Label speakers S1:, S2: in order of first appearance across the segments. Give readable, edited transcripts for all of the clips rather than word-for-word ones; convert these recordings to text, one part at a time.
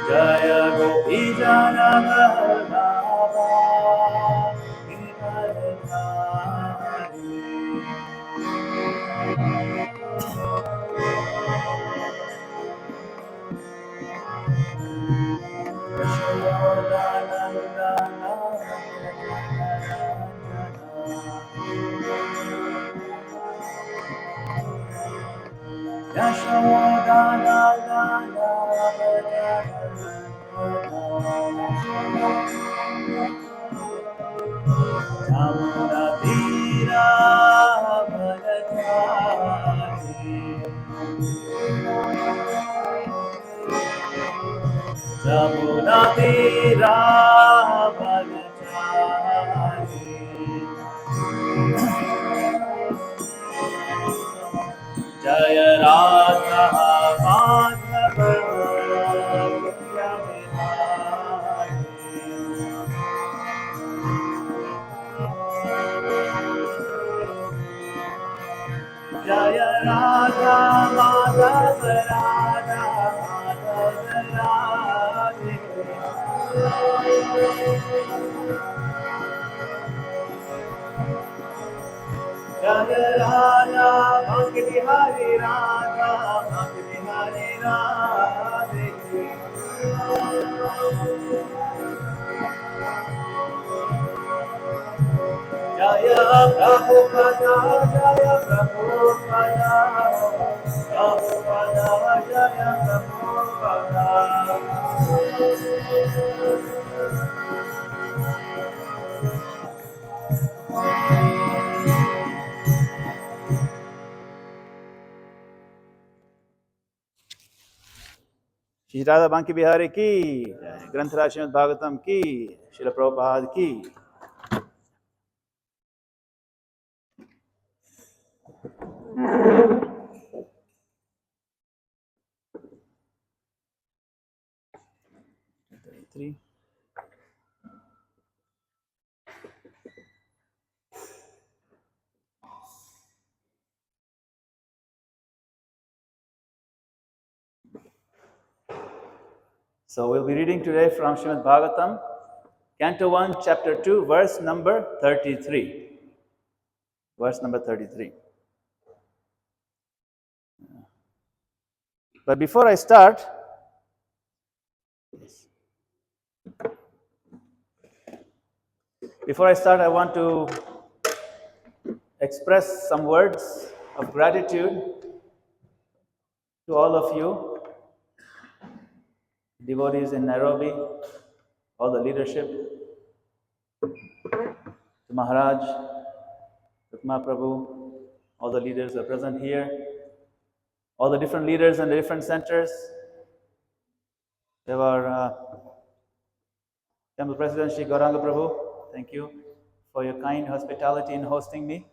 S1: Jaya Gopi Jana Vallabha Giridharadhari. Yashodanandana Jamuna Tira Bharadwari. Jamuna Tira Bharadwari. Jaya Radha Madhava Kunja Bihari. Jaya Radha Madhava Radha Madhava Radhe. Jaya Radha Bhakti Bihari Radha Bhakti Bihari Radhe. Jaya Prabhupada Jaya Prabhupada Prabhupada Jaya Prabhupada. Shri Radha Banki Bihari ki, Granthara Srimad Bhagavatam ki, Srila Prabhupada ki. Three. So we'll be reading today from Srimad Bhagavatam, Canto 1, Chapter 2, verse number 33. Verse number 33. But before I start, I want to express some words of gratitude to all of you, devotees in Nairobi, all the leadership, to Maharaj, to Mahaprabhu, all the leaders are present here, all the different leaders and the different centers. There were Temple President Shri Gauranga Prabhu, thank you for your kind hospitality in hosting me.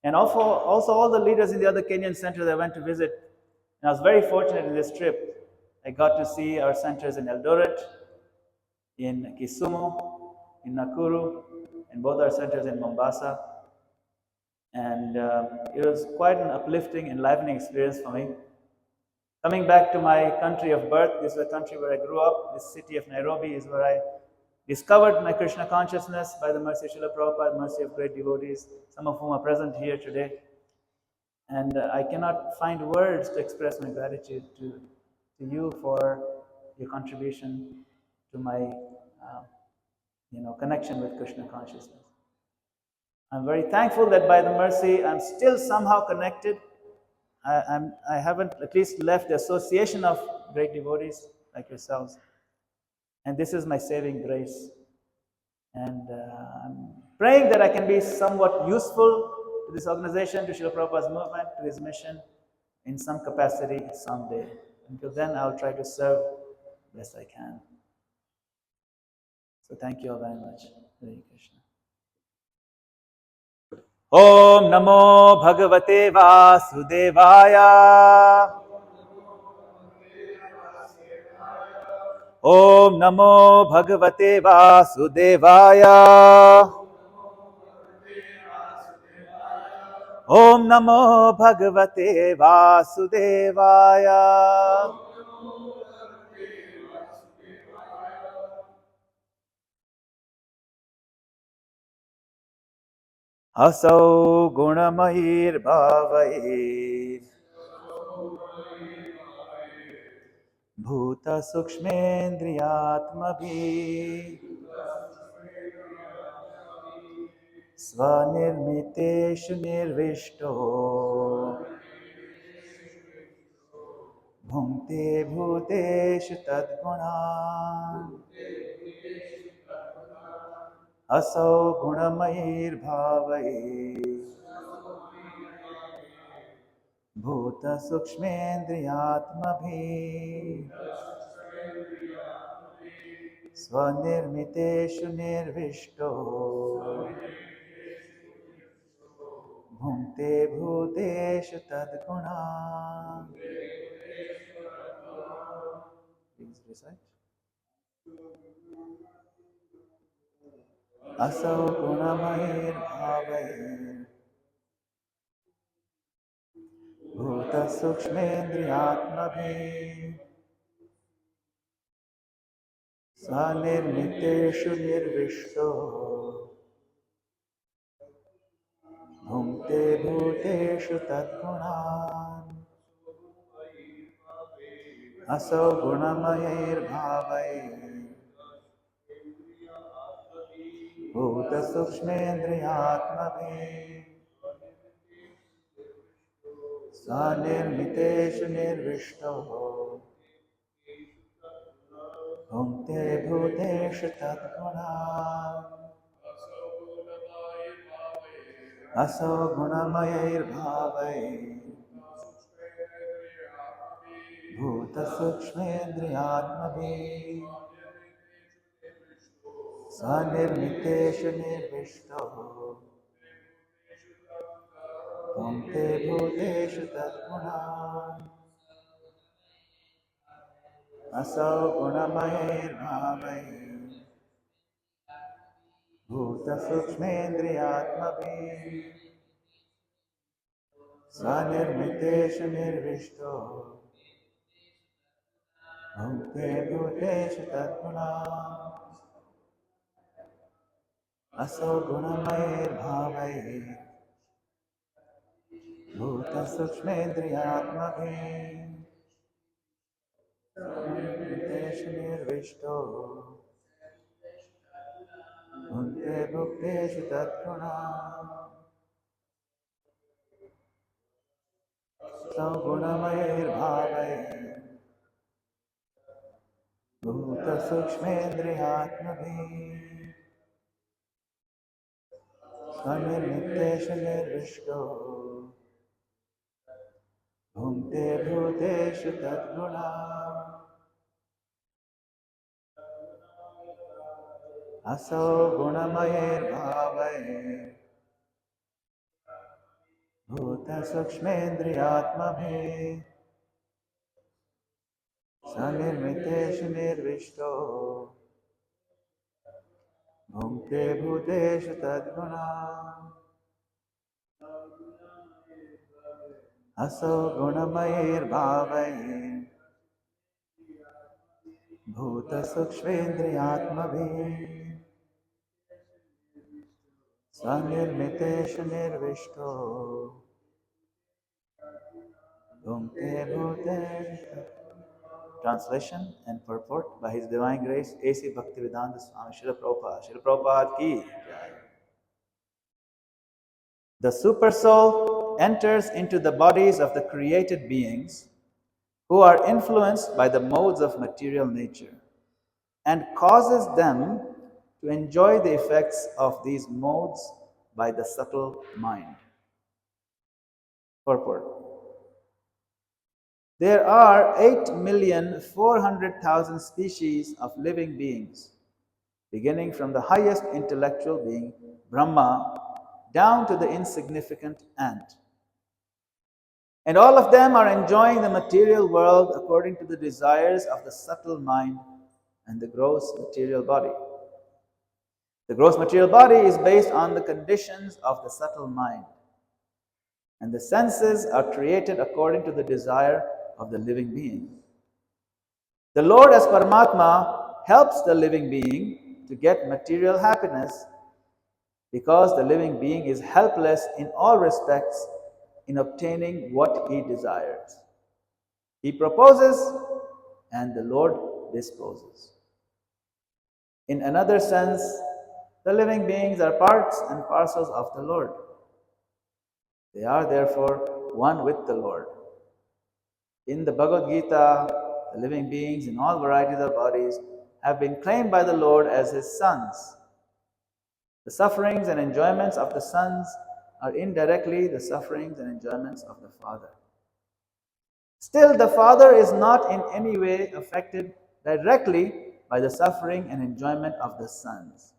S1: And also all the leaders in the other Kenyan centers I went to visit. And I was very fortunate in this trip. I got to see our centers in Eldoret, in Kisumu, in Nakuru, and both our centers in Mombasa. And it was quite an uplifting, enlivening experience for me. Coming back to my country of birth, this is the country where I grew up. This city of Nairobi is where I discovered my Krishna consciousness by the mercy of Srila Prabhupada, mercy of great devotees, some of whom are present here today. And I cannot find words to express my gratitude to you for your contribution to my connection with Krishna consciousness. I'm very thankful that by the mercy I'm still somehow connected. I haven't at least left the association of great devotees like yourselves. And this is my saving grace. And I'm praying that I can be somewhat useful to this organization, to Srila Prabhupada's movement, to his mission in some capacity someday. Until then, I'll try to serve best I can. So thank you all very much. Hare Krishna. Om Namo Bhagavate Vasudevaya. Om Namo Bhagavate Vasudevaya. Om Namo Bhagavate Vasudevaya. Asau Gunamayir Bhavayir Bhuta Sukshmendriyatmabhi Svanirmiteshu Nirvishto Bhunte Bhuteshu Tadgunan Asau Gunamayir Bhavayir Bhuta Sukshmendriyatmabhi Svanirmiteshu Nirvishto Bhunte Bhuteshu Tadgunan. Please recite. Asau Gunamayir Bhavayir Bhuta Sukshmendriyatmabhi Svanirmiteshu Nirvishto Bhunte Bhuteshu Tadgunan. Asau Gunamayir Bhavayir Bhuta Sukshmendriyatmabhi Svanirmiteshu Nirvishto Bhunte Bhuteshu Tadgunan. Asau Gunamayir Bhavayir Bhuta Sukshmendriyatmabhi Svanirmiteshu Nirvishto Bhunte Bhuteshu Tadgunan. Asau Gunamayir Bhavayir Bhuta Sukshmendriyatmabhi Svanirmiteshu Nirvishto Bhunte Bhuteshu Tadgunan. Asau Gunamayir Bhavayir Bhuta Sukshmendriyatmabhi Svanirmiteshu Nirvishto Bhunte Bhuteshu Tadgunan. Asau Gunamayir Bhavayir Bhuta Sukshmendriyatmabhi Svanirmiteshu Nirvishto Bhunte Bhuteshu Tadgunan. Asau Gunamayir Bhavayir Bhuta Sukshmendriyatmabhi Svanirmiteshu Nirvishto Bhunte Bhuteshu Tadgunan. Asau Gunamayir Bhavayir Bhuta Sukshmendriyatmabhi Svanirmiteshu Nirvishto Bhunte Bhuteshu. Translation and purport by His Divine Grace A.C. Bhaktivedanta Swami Srila Prabhupada. Srila Prabhupada ki jai. The super soul enters into the bodies of the created beings who are influenced by the modes of material nature and causes them to enjoy the effects of these modes by the subtle mind. Purport. There are 8,400,000 species of living beings, beginning from the highest intellectual being, Brahma, down to the insignificant ant. And all of them are enjoying the material world according to the desires of the subtle mind and the gross material body. The gross material body is based on the conditions of the subtle mind, and the senses are created according to the desire of the living being. The Lord as Paramatma helps the living being to get material happiness because the living being is helpless in all respects in obtaining what he desires. He proposes and the Lord disposes. In another sense, the living beings are parts and parcels of the Lord. They are therefore one with the Lord. In the Bhagavad Gita, the living beings in all varieties of bodies have been claimed by the Lord as his sons. The sufferings and enjoyments of the sons are indirectly the sufferings and enjoyments of the Father. Still, the Father is not in any way affected directly by the suffering and enjoyment of the sons.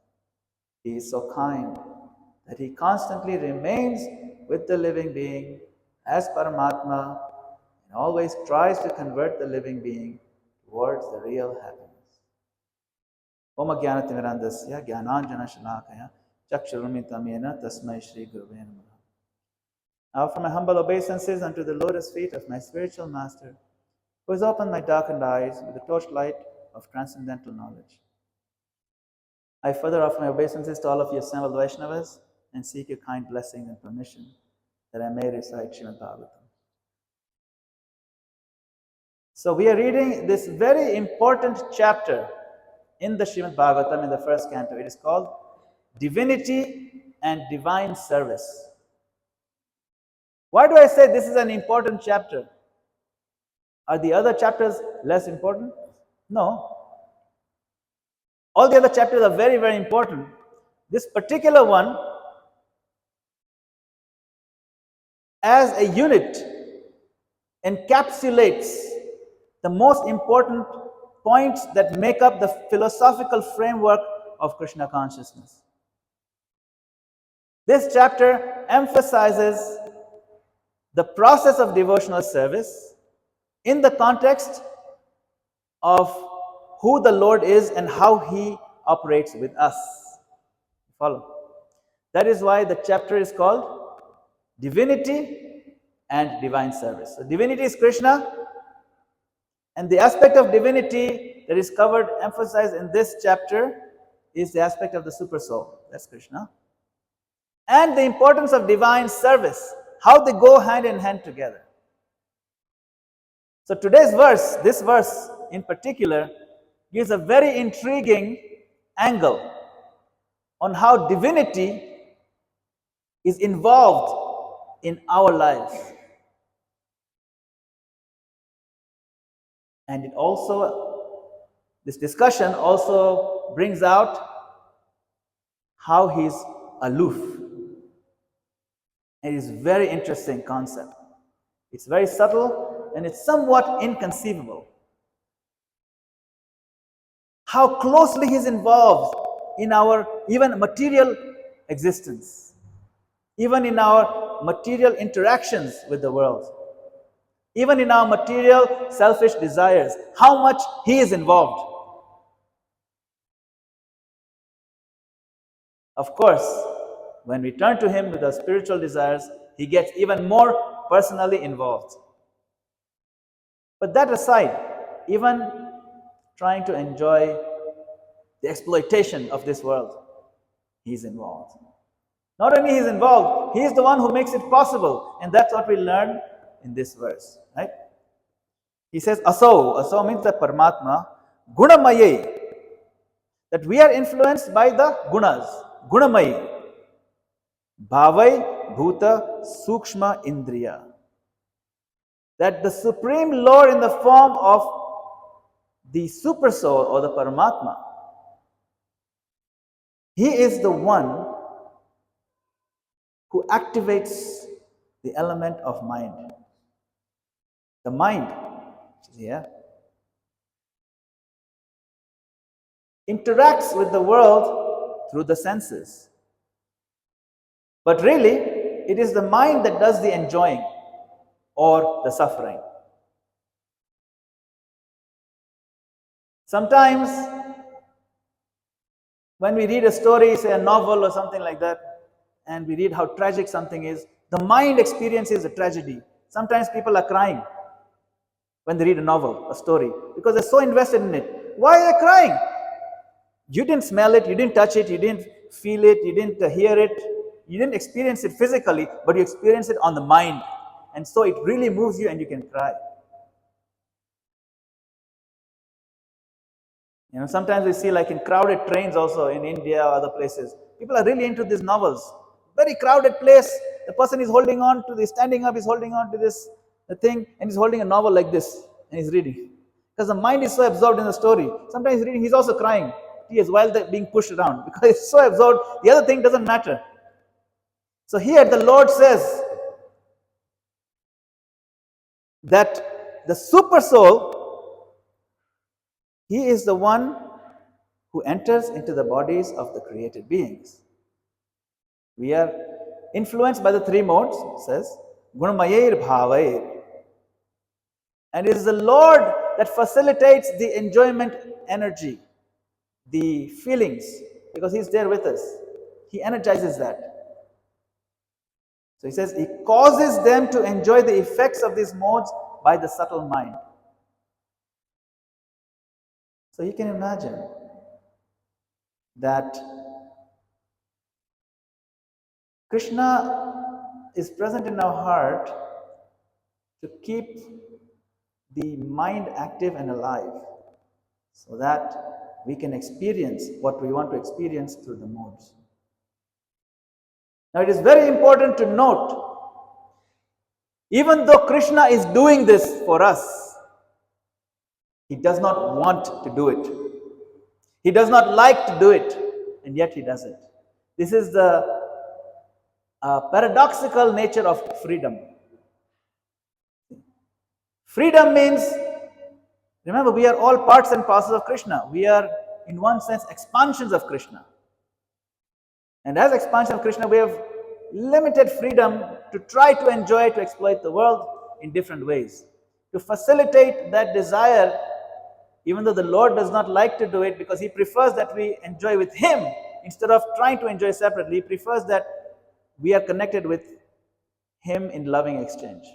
S1: He is so kind that he constantly remains with the living being as Paramatma and always tries to convert the living being towards the real happiness. Om Jnanatirmirandasya Jnananjana Shalakaya Chakshurumritamena Tasmai Shri Gurave Namaha. I offer my humble obeisances unto the lotus feet of my spiritual master, who has opened my darkened eyes with the torchlight of transcendental knowledge. I further offer my obeisances to all of you assembled Vaishnavas and seek your kind blessing and permission that I may recite Srimad Bhagavatam. So we are reading this very important chapter in the Srimad Bhagavatam in the first canto. It is called Divinity and Divine Service. Why do I say this is an important chapter? Are the other chapters less important? No. All the other chapters are very, very important. This particular one, as a unit, encapsulates the most important points that make up the philosophical framework of Krishna consciousness. This chapter emphasizes the process of devotional service in the context of who the Lord is and how he operates with us. Follow. That is why the chapter is called Divinity and Divine Service. So divinity is Krishna, and the aspect of divinity that is covered, emphasized in this chapter is the aspect of the super soul. That's Krishna. And the importance of divine service, how they go hand in hand together. So today's verse, this verse in particular, gives a very intriguing angle on how divinity is involved in our lives. And it also, this discussion also brings out how he's aloof. It is a very interesting concept. It's very subtle and it's somewhat inconceivable. How closely he's involved in our even material existence, even in our material interactions with the world, even in our material selfish desires, how much he is involved. Of course, when we turn to him with our spiritual desires, he gets even more personally involved. But that aside, even trying to enjoy the exploitation of this world, he's involved. Not only he's involved, he is the one who makes it possible. And that's what we learn in this verse, right? He says, Aso means the Paramatma, Gunamaye, that we are influenced by the gunas, Gunamayi. Bhavai Bhuta Sukshma Indriya. That the Supreme Lord in the form of the Super Soul or the Paramatma, He is the one who activates the element of mind. The mind, here, interacts with the world through the senses. But really, it is the mind that does the enjoying or the suffering. Sometimes, when we read a story, say a novel or something like that, and we read how tragic something is, the mind experiences a tragedy. Sometimes people are crying when they read a novel, a story, because they're so invested in it. Why are they crying? You didn't smell it, you didn't touch it, you didn't feel it, you didn't hear it, you didn't experience it physically, but you experience it on the mind. And so it really moves you and you can cry. You know, sometimes we see like in crowded trains also in India or other places, people are really into these novels. Very crowded place, the person is holding on to the, standing up, is holding on to this the thing, and he's holding a novel like this, and he's reading. Because the mind is so absorbed in the story. Sometimes he's reading, he's also crying tears while they're being pushed around, because he's so absorbed, the other thing doesn't matter. So here the Lord says that the super soul, he is the one who enters into the bodies of the created beings. We are influenced by the three modes, it says, Gunamayair Bhavair. And it is the Lord that facilitates the enjoyment energy, the feelings, because He's there with us. He energizes that. So He says, He causes them to enjoy the effects of these modes by the subtle mind. So you can imagine that Krishna is present in our heart to keep the mind active and alive so that we can experience what we want to experience through the modes. Now it is very important to note, even though Krishna is doing this for us, He does not want to do it. He does not like to do it, and yet He does it. This is the paradoxical nature of freedom. Freedom means, remember, we are all parts and parcels of Krishna. We are, in one sense, expansions of Krishna. And as expansion of Krishna, we have limited freedom to try to enjoy, to exploit the world in different ways. To facilitate that desire, even though the Lord does not like to do it, because He prefers that we enjoy with Him instead of trying to enjoy separately. He prefers that we are connected with Him in loving exchange.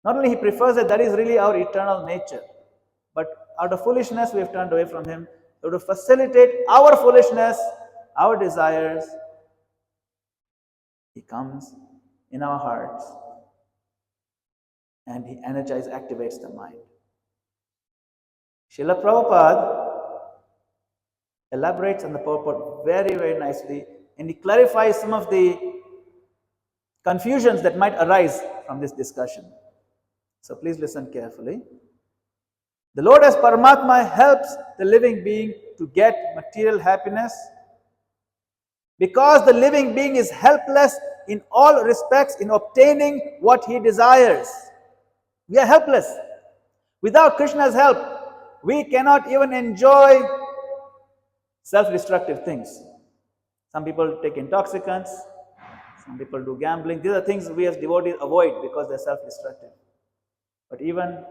S1: Not only He prefers that, that is really our eternal nature, but out of foolishness we have turned away from Him. So to facilitate our foolishness, our desires, He comes in our hearts and He energizes, activates the mind. Srila Prabhupada elaborates on the purport very, very nicely, and he clarifies some of the confusions that might arise from this discussion. So please listen carefully. The Lord as Paramatma helps the living being to get material happiness because the living being is helpless in all respects in obtaining what he desires. We are helpless. Without Krishna's help, we cannot even enjoy self-destructive things. Some people take intoxicants, some people do gambling. These are things we as devotees avoid because they're self-destructive. But even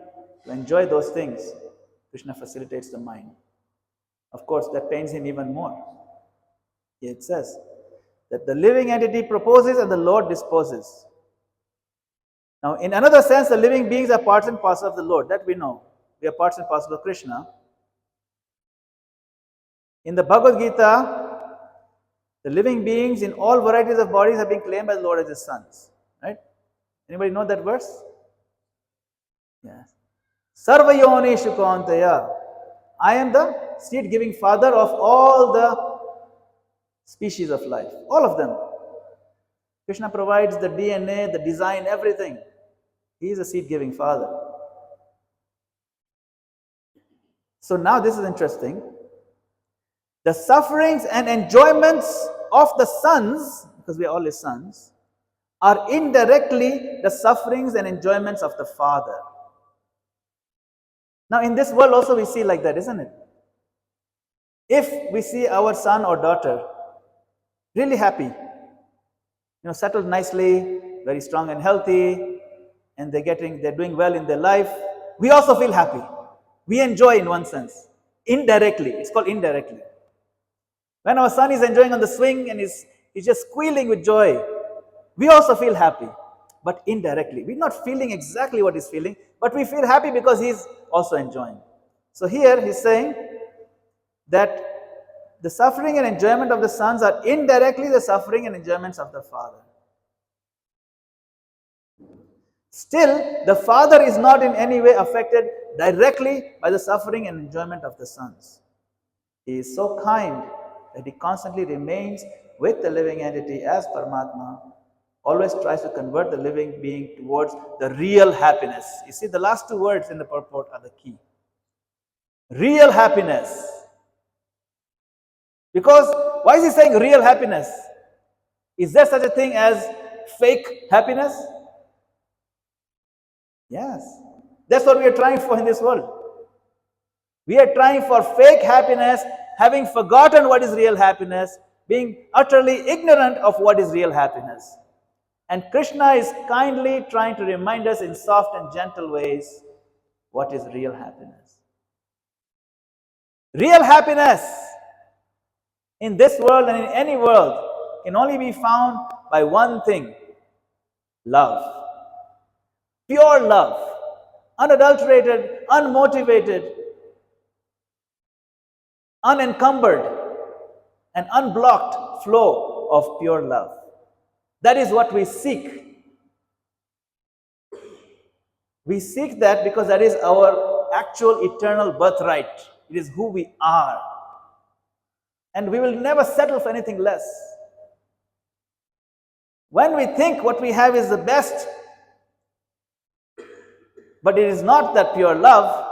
S1: to enjoy those things, Krishna facilitates the mind. Of course, that pains him even more. It says that the living entity proposes and the Lord disposes. Now, in another sense, the living beings are parts and parcels of the Lord. That we know. We are parts and parcels of Krishna. In the Bhagavad Gita, the living beings in all varieties of bodies have been claimed by the Lord as His sons. Right? Anybody know that verse? Yes. Sarva yonishu kaunteya. I am the seed-giving father of all the species of life. All of them. Krishna provides the DNA, the design, everything. He is a seed-giving father. So now this is interesting. The sufferings and enjoyments of the sons, because we are all his sons, are indirectly the sufferings and enjoyments of the father. Now in this world also we see like that, isn't it? If we see our son or daughter really happy, settled nicely, very strong and healthy, and they're doing well in their life, we also feel happy. We enjoy in one sense. Indirectly. It's called indirectly. When our son is enjoying on the swing and he's just squealing with joy, we also feel happy. But indirectly. We're not feeling exactly what he's feeling, but we feel happy because he's also enjoying. So here he's saying that the suffering and enjoyment of the sons are indirectly the suffering and enjoyments of the father. Still, the father is not in any way affected directly by the suffering and enjoyment of the sons. He is so kind that he constantly remains with the living entity as Paramatma, always tries to convert the living being towards the real happiness. You see, the last two words in the purport are the key. Real happiness. Because, why is he saying real happiness? Is there such a thing as fake happiness? Yes. That's what we are trying for in this world. We are trying for fake happiness, having forgotten what is real happiness, being utterly ignorant of what is real happiness. And Krishna is kindly trying to remind us in soft and gentle ways what is real happiness. Real happiness in this world and in any world can only be found by one thing: love. Pure love, unadulterated, unmotivated, unencumbered, and unblocked flow of pure love. That is what we seek. We seek that because that is our actual eternal birthright. It is who we are. And we will never settle for anything less. When we think what we have is the best, but it is not that pure love,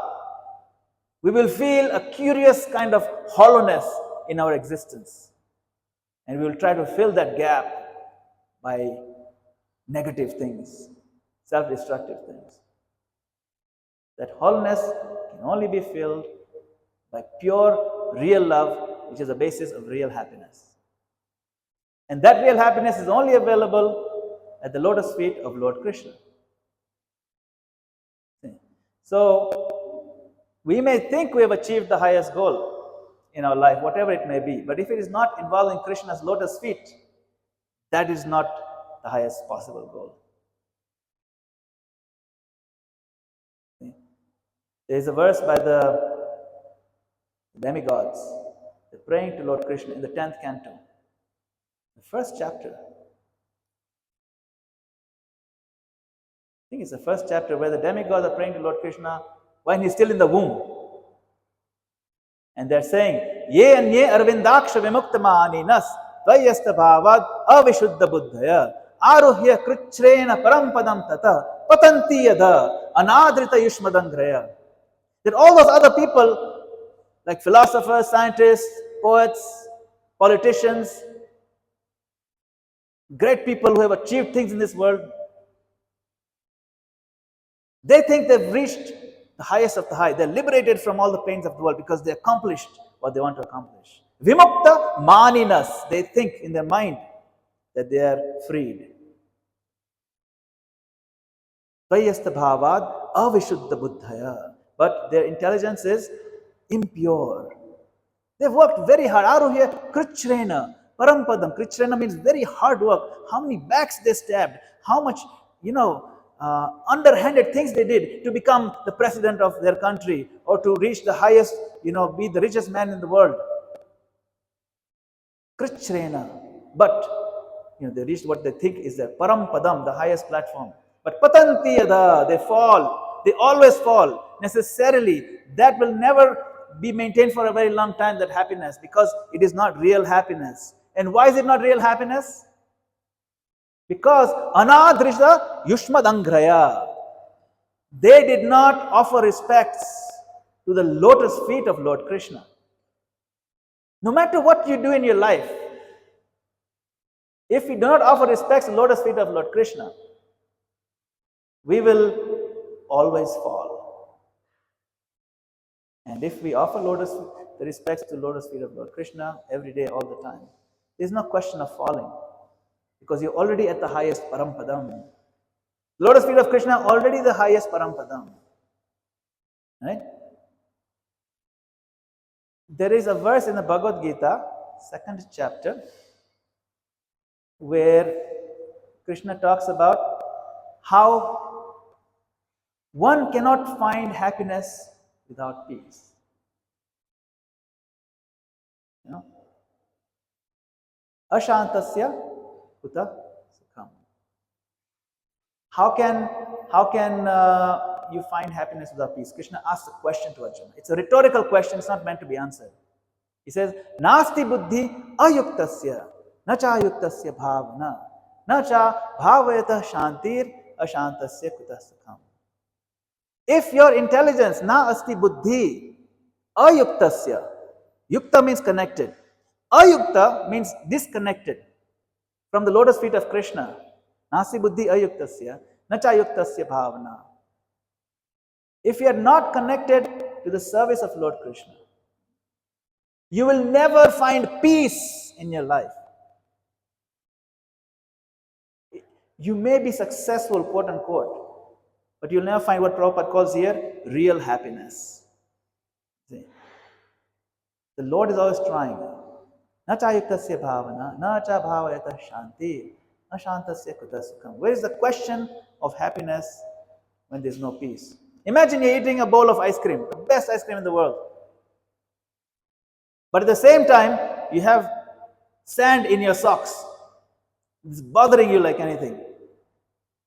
S1: we will feel a curious kind of hollowness in our existence. And we will try to fill that gap by negative things, self-destructive things. That hollowness can only be filled by pure, real love, which is the basis of real happiness. And that real happiness is only available at the lotus feet of Lord Krishna. So, we may think we have achieved the highest goal in our life, whatever it may be, but if it is not involving Krishna's lotus feet, that is not the highest possible goal. There is a verse by the demigods. They're praying to Lord Krishna in the 10th canto, the first chapter. I think it's the first chapter where the demigods are praying to Lord Krishna when he's still in the womb. And they're saying, Ye anye arvindaksha vimuktama nas tvayasta bhavad avishuddha buddhaya aruhya krichrena parampadam tata patanti yadha anadrita yushmadangraya. That all those other people, like philosophers, scientists, poets, politicians, great people who have achieved things in this world, they think they've reached the highest of the high. They're liberated from all the pains of the world because they accomplished what they want to accomplish. Vimukta maninas. They think in their mind that they are freed. Tvayasta bhavad avishuddha buddhaya. But their intelligence is impure. They've worked very hard. Aruhya krichrena parampadam. Krichrena means very hard work. How many backs they stabbed. How much, underhanded things they did to become the president of their country or to reach the highest, be the richest man in the world. Krichrena. But, they reached what they think is their parampadam, the highest platform. But patanti yada, they fall. They always fall. Necessarily, that will never be maintained for a very long time, that happiness, because it is not real happiness. And why is it not real happiness? Because anadrisha yushmadangraya, they did not offer respects to the lotus feet of Lord Krishna. No matter what you do in your life, if we do not offer respects to the lotus feet of Lord Krishna, we will always fall. And if we offer the respects to lotus feet of Lord Krishna every day, all the time, there's no question of falling, because you're already at the highest parampadam. Lotus feet of Krishna already the highest parampadam. Right? There is a verse in the Bhagavad Gita, 2nd chapter, where Krishna talks about how one cannot find happiness without peace. You know? Ashantasya kuta sukham. How can you find happiness without peace? Krishna asks a question to Arjuna. It's a rhetorical question, it's not meant to be answered. He says, Nasti buddhi ayuktasya, na cha ayuktasya bhavana, na cha bhavayata shantir ashantasya kuta sukham. If your intelligence, na asti buddhi ayuktasya, yukta means connected, ayukta means disconnected from the lotus feet of Krishna. Nasti buddhi ayuktasya, na cha ayuktasya bhavana. If you are not connected to the service of Lord Krishna, you will never find peace in your life. You may be successful, quote unquote, but you'll never find what Prabhupada calls here real happiness. See? The Lord is always trying. Na cha yuktasya bhavana, na cha bhavayata shanti, na shantasya kuta sukham. Where is the question of happiness when there's no peace? Imagine you're eating a bowl of ice cream, the best ice cream in the world. But at the same time, you have sand in your socks. It's bothering you like anything.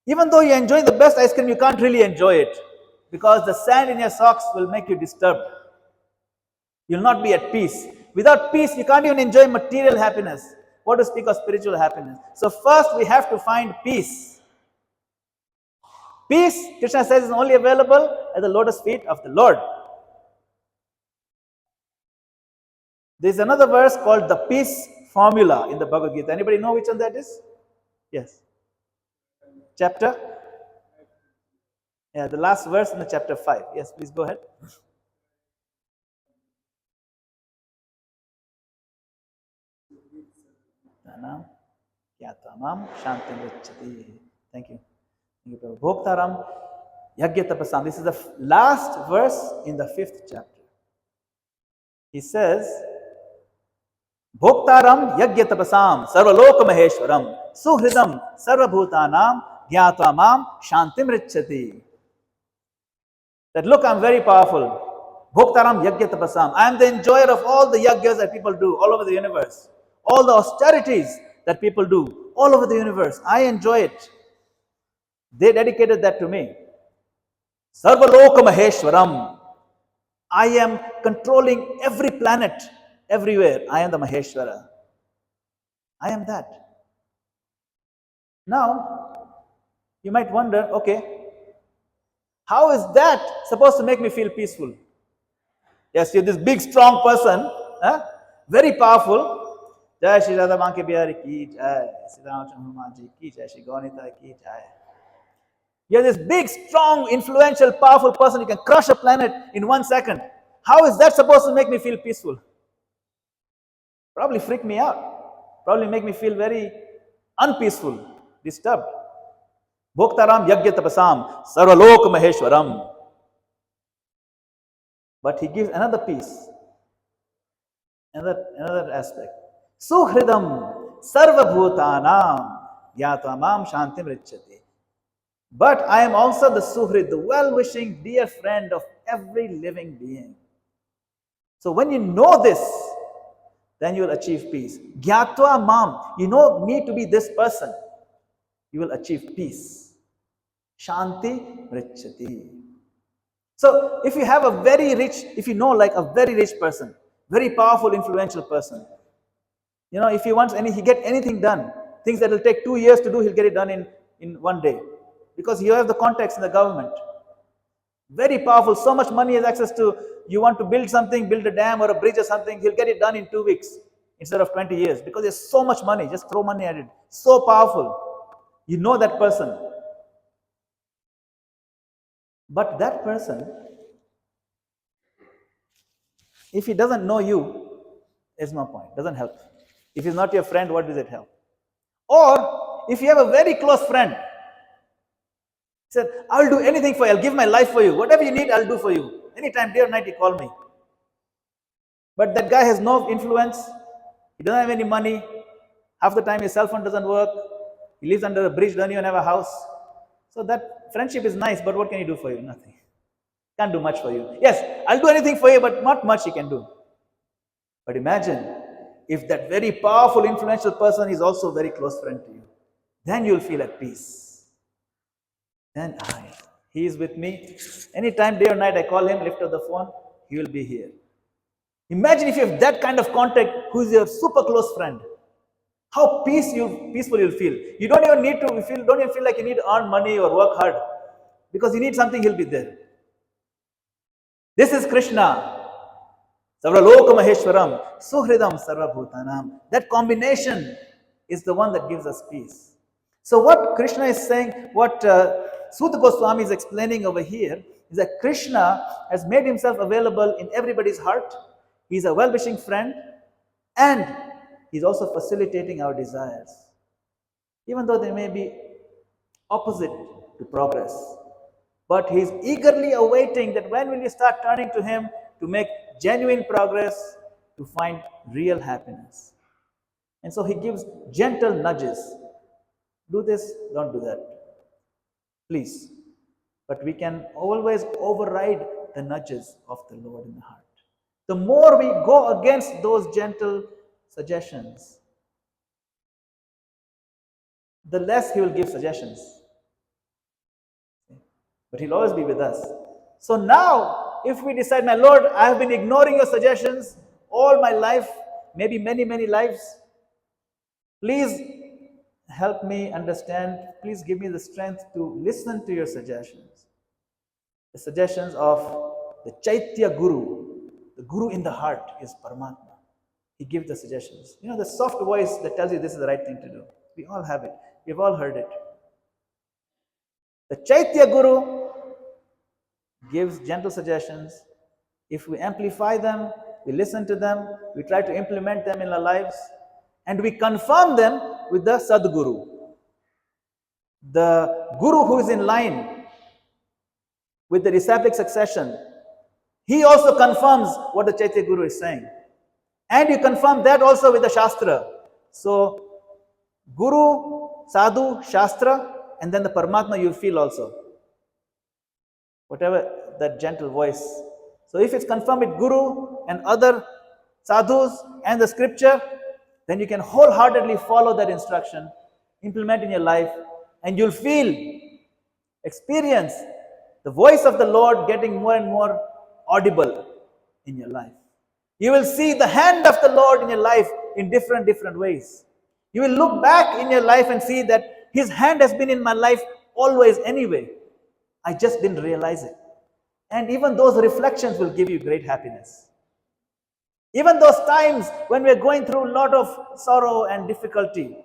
S1: Even though you enjoy the best ice cream, you can't really enjoy it, because the sand in your socks will make you disturbed. You'll not be at peace. Without peace, you can't even enjoy material happiness. What to speak of spiritual happiness? So first, we have to find peace. Peace, Krishna says, is only available at the lotus feet of the Lord. There is another verse called the peace formula in the Bhagavad Gita. Anybody know which one that is? Yes. Chapter? Yeah, the last verse in the chapter 5. Yes, please go ahead. Thank you. Bhoktaram yagya tapasam. This is the last verse in the 5th chapter. He says, Bhoktaram yagya tapasam sarvalok maheshwaram suhridam sarvabhutanam gyatva shantim richati. That look, I'm very powerful. Bhoktaram yagya tapasam. I am the enjoyer of all the yagyas that people do all over the universe. All the austerities that people do all over the universe. I enjoy it. They dedicated that to me. Sarvaloka Maheshwaram. I am controlling every planet, everywhere. I am the Maheshwara. I am that. Now, you might wonder, okay, how is that supposed to make me feel peaceful? Yes, you're this big, strong person, very powerful. Jai Shri Radha Manke Bihari ki jai, Sri Ramachandra Hanuman ji ki jai, Shri Gaunita ki jai. You're this big, strong, influential, powerful person. You can crush a planet in 1 second. How is that supposed to make me feel peaceful? Probably freak me out. Probably make me feel very unpeaceful, disturbed. Bhoktaram yagya tapasam sarvalok maheshwaram. But he gives another piece, another aspect. Suhridam sarvabhutanam gyatva shantim richati. But I am also the Suhrid, the well-wishing dear friend of every living being. So when you know this, then you will achieve peace. Gyatva mam, you know me to be this person, you will achieve peace. Shanti richati. So if you have a very rich, if you know like a very rich person, very powerful, influential person, if he wants he get anything done, Things that will take 2 years to do, he'll get it done in one day. Because he has the contacts in the government. Very powerful. So much money has access to, you want to build something, build a dam or a bridge or something, he'll get it done in 2 weeks instead of 20 years. Because there's so much money. Just throw money at it. So powerful. You know that person. But that person, if he doesn't know you, there's no point. Doesn't help. If he's not your friend, what does it help? Or if you have a very close friend, said, I'll do anything for you. I'll give my life for you. Whatever you need, I'll do for you. Anytime, day or night, you call me. But that guy has no influence. He doesn't have any money. Half the time, his cell phone doesn't work. He lives under a bridge, doesn't even have a house. So that friendship is nice, but what can he do for you? Nothing. Can't do much for you. Yes, I'll do anything for you, but not much he can do. But imagine if that very powerful, influential person is also a very close friend to you. Then you'll feel at peace. Then he is with me. Anytime, day or night, I call him, lift up the phone, he will be here. Imagine if you have that kind of contact, who is your super close friend. How peaceful you'll feel. You don't even need to don't even feel like you need to earn money or work hard. Because you need something, he'll be there. This is Krishna. Savraloka Maheshwaram, Suhridam Sarvabhutanam. That combination is the one that gives us peace. So what Krishna is saying, what Sutta Goswami is explaining over here, is that Krishna has made himself available in everybody's heart. He's a well-wishing friend, and he's also facilitating our desires. Even though they may be opposite to progress. But he's eagerly awaiting that when will you start turning to him to make genuine progress, to find real happiness. And so he gives gentle nudges. Do this, don't do that. Please. But we can always override the nudges of the Lord in the heart. The more we go against those gentle suggestions, the less he will give suggestions. But he'll always be with us. So now, if we decide, my Lord, I have been ignoring your suggestions all my life, maybe many, many lives. Please help me understand. Please give me the strength to listen to your suggestions. The suggestions of the Chaitya Guru, the Guru in the heart is Paramatma. He gives the suggestions. You know, the soft voice that tells you this is the right thing to do. We all have it. We've all heard it. The Chaitya Guru gives gentle suggestions. If we amplify them, we listen to them, we try to implement them in our lives, and we confirm them with the Sadguru. The Guru who is in line with the disciplic succession, he also confirms what the Chaitya Guru is saying. And you confirm that also with the Shastra. So, Guru, Sadhu, Shastra, and then the Paramatma you feel also. Whatever that gentle voice. So if it's confirmed with Guru and other sadhus and the scripture, then you can wholeheartedly follow that instruction, implement in your life, and you'll feel, experience the voice of the Lord getting more and more audible in your life. You will see the hand of the Lord in your life in different ways. You will look back in your life and see that His hand has been in my life always anyway. I just didn't realize it. And even those reflections will give you great happiness. Even those times when we're going through a lot of sorrow and difficulty,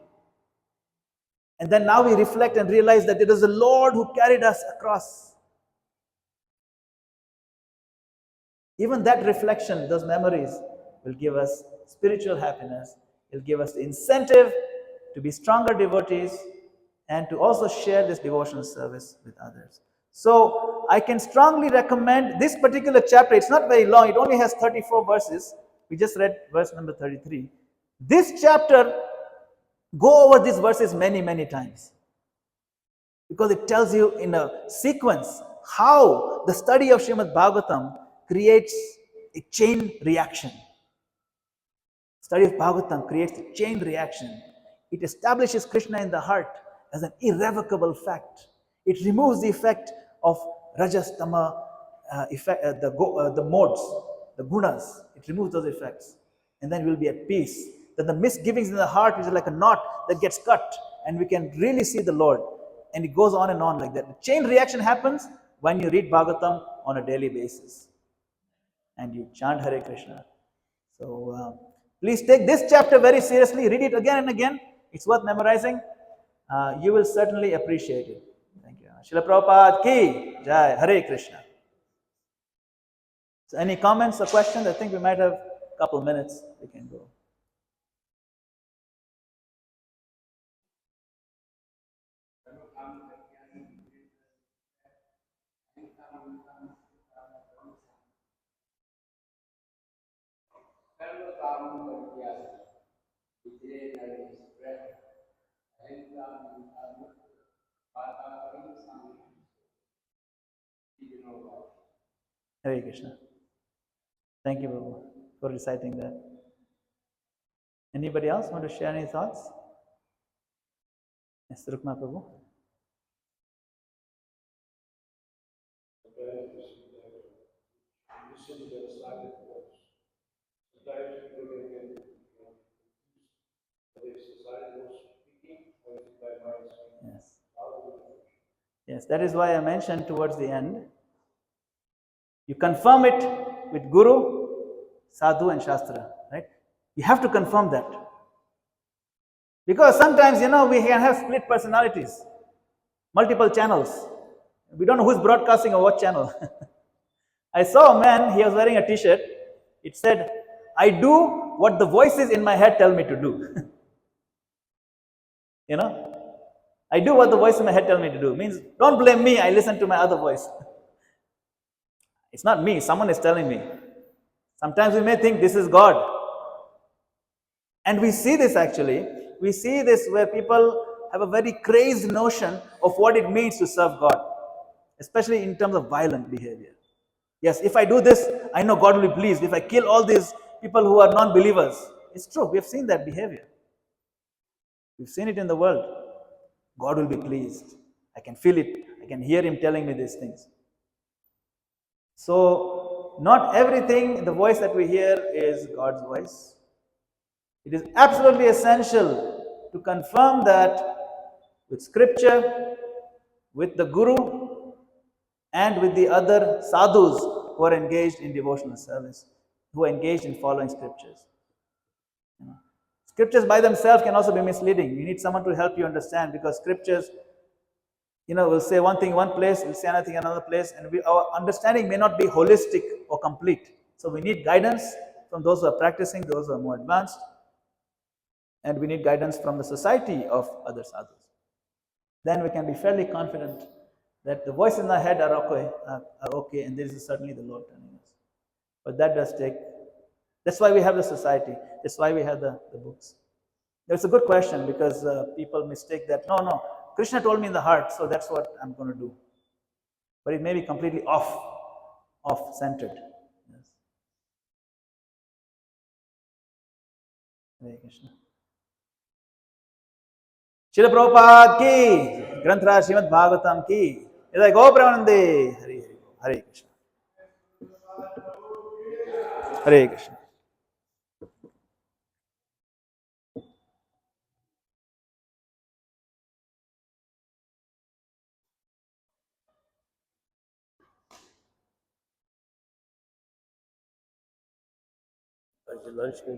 S1: and then now we reflect and realize that it is the Lord who carried us across. Even that reflection, those memories, will give us spiritual happiness. It will give us the incentive to be stronger devotees and to also share this devotional service with others. So I can strongly recommend this particular chapter. It's not very long. It only has 34 verses. We just read verse number 33. This chapter, go over these verses many times. Because it tells you in a sequence how the study of Srimad Bhagavatam creates a chain reaction. Study of Bhagavatam creates a chain reaction. It establishes Krishna in the heart as an irrevocable fact. It removes the effect of Rajas, Tama, the modes, the gunas. It removes those effects. And then we'll be at peace. Then the misgivings in the heart is like a knot that gets cut, and we can really see the Lord. And it goes on and on like that. The chain reaction happens when you read Bhagavatam on a daily basis and you chant Hare Krishna. So please take this chapter very seriously. Read it again and again. It's worth memorizing. You will certainly appreciate it. Thank you. Srila Prabhupada ki Jai. Hare Krishna. So any comments or questions? I think we might have a couple minutes. We can go. Hare Krishna. Thank you, Prabhu, for reciting that. Anybody else want to share any thoughts? Yes, Rukma Prabhu. Yes. Yes, that is why I mentioned towards the end. You confirm it with Guru, Sadhu, and Shastra, right? You have to confirm that. Because sometimes, we can have split personalities, multiple channels. We don't know who's broadcasting or what channel. I saw a man, he was wearing a t-shirt. It said, I do what the voices in my head tell me to do. I do what the voice in my head tell me to do. Means, don't blame me, I listen to my other voice. It's not me, someone is telling me. Sometimes we may think this is God. And we see this actually. We see this where people have a very crazed notion of what it means to serve God, especially in terms of violent behavior. Yes, if I do this, I know God will be pleased. If I kill all these people who are non-believers, it's true. We have seen that behavior. We've seen it in the world. God will be pleased. I can feel it. I can hear Him telling me these things. So, not everything, the voice that we hear is God's voice. It is absolutely essential to confirm that with scripture, with the Guru, and with the other sadhus who are engaged in devotional service, who are engaged in following scriptures. Scriptures by themselves can also be misleading. You need someone to help you understand, because scriptures, will say one thing one place, will say another thing another place, and our understanding may not be holistic or complete. So we need guidance from those who are practicing, those who are more advanced, and we need guidance from the society of other sadhus. Then we can be fairly confident that the voices in our head are okay, and this is certainly the Lord telling us. But that does take, that's why we have the society, that's why we have the books. That's a good question, because people mistake that, no, Krishna told me in the heart, so that's what I'm going to do. But it may be completely off-centered. Yes. Hare Krishna. Srila Prabhupada ki, Granthra Srimad Bhagavatam ki, Idai Go Pramanande, Hare Krishna. Hare Krishna. Lord